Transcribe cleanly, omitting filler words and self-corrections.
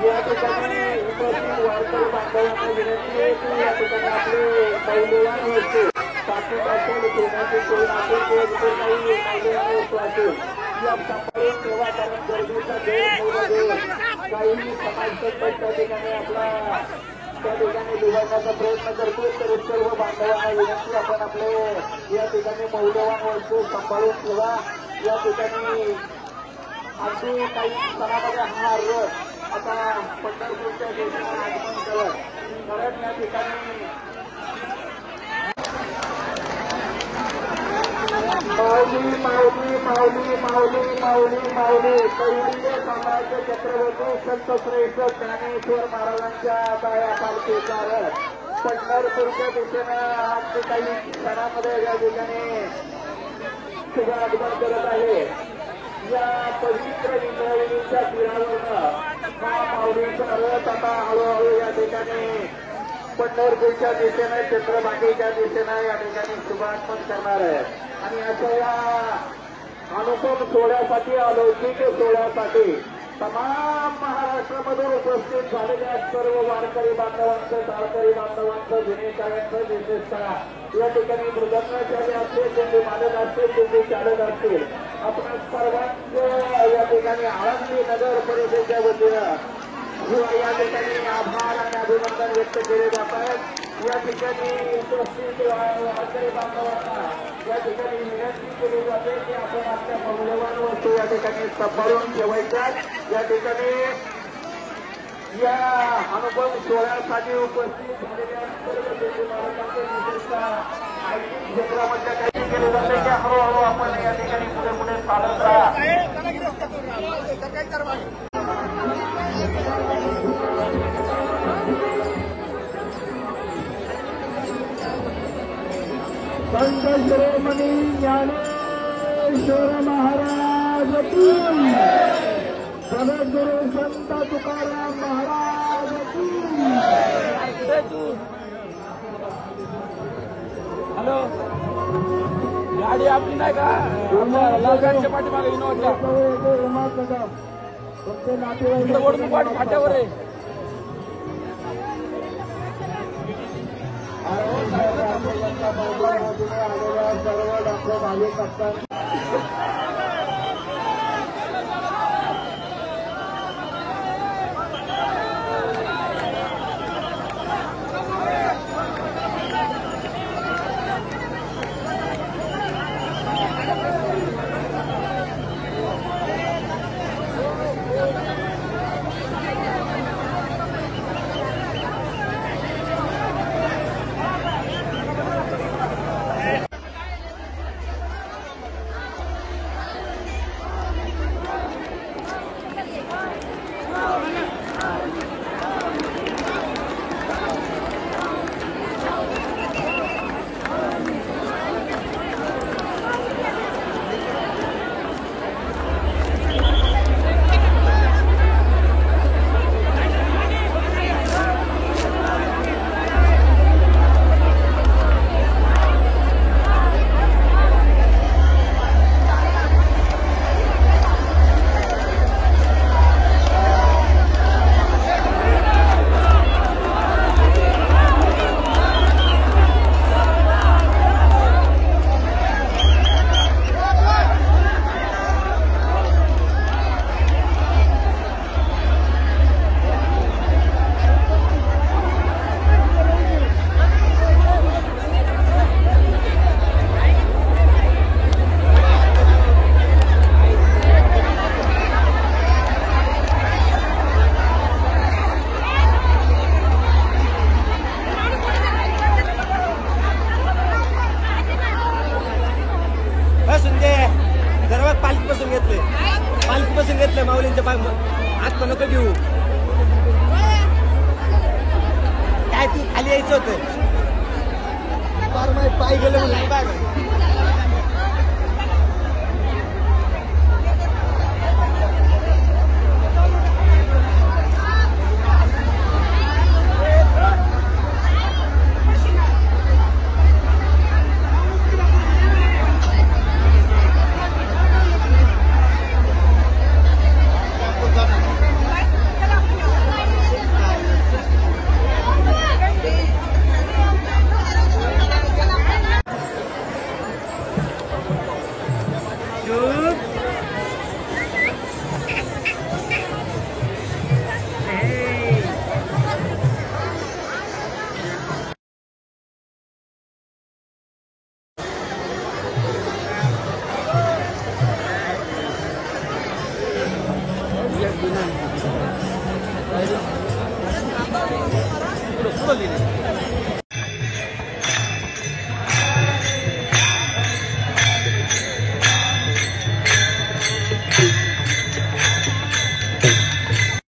या ठिकाणी उपस्थित वारकरी बांधवांना विनंती आहे की या ठिकाणी आपले मौल्यवान वस्तू पाकिट असेल सोन्याची सोय असेल किंवा इतर काही मौल्यवान वस्तू असेल या सांभाळून ठेवा. कारण गर्दीचा गैरसमज काही समाजसेवक त्या ठिकाणी आपला त्या ठिकाणी बिघडण्याचा प्रयत्न करतो. तर सर्व बांधवांना विनंती आपण आपले या ठिकाणी मौल्यवान वस्तू सांभाळून ठेवा. या ठिकाणी अगदी काही सणामध्ये हा रथ आता पंढरपूरच्या देशाला आगमन करत. कारण या ठिकाणी माऊली माऊली माऊली माऊली माऊली माऊली कैवल्य साम्राज्य छत्रपती संत श्रेष्ठ ज्ञानेश्वर महाराजांच्या दया पालखीचा रथ पंढरपूरच्या दिशेनं आज काही क्षणामध्ये या ठिकाणी शुभ आगमन करत आहे. या पवित्र इंद्रायणीच्या तीरावरनं हा माऊलीचा रथ आता हळूहळू या ठिकाणी पंढरपूरच्या दिशेनं चंद्रभागेच्या दिशेनं या ठिकाणी शुभागमन करणार आहे. आणि अशा या अनुपम सोहळ्यासाठी अलौकिक सोहळ्यासाठी तमाम महाराष्ट्रामध्ये उपस्थित झालेल्या सर्व वारकरी बांधवांचं टाळकरी बांधवांचं विनेकरांचं विशेषतः या ठिकाणी मृदंगाचार्य असतील त्यांचे मालक असतील त्यांचे चालक असतील आपण सर्वांचं या ठिकाणी आळंदी नगर परिषदेच्या वतीनं या ठिकाणी आभार आणि अभिनंदन व्यक्त केले जात आहेत. या ठिकाणी उपस्थित वारकरी बांधवांना या ठिकाणी विनंती केली जाते की आपण आपल्या मौल्यवान वस्तू या ठिकाणी सांभाळून ठेवायच्या. या ठिकाणी या अनुभव सोहळ्यासाठी उपस्थित झालेल्या सर्व देवी महाराजांचे विशेषतः आर्थिक क्षेत्रामध्ये काही केले जाते की हळूहळू आपण या ठिकाणी पुढे पुढे चालत राहा. संत शिरोमणी ज्ञानेश्वर महाराज की सद्गुरु संत तुकाराम महाराज की. हॅलो, गाडी आपली नाही का? लालगाडीच्या पाठीमागे विनोदला उमा कदम तुमचे नातेवाईक वडमुखवाडी फाट्यावर आहे. आलेल्या सर्व डॉक्टर भाविक असतात. पालखीपासून घेतलंय माऊलींच्या आज पण नको घेऊ. काय तू खाली यायचं होतं पाय गेलं म्हणून. पुढं लिहिले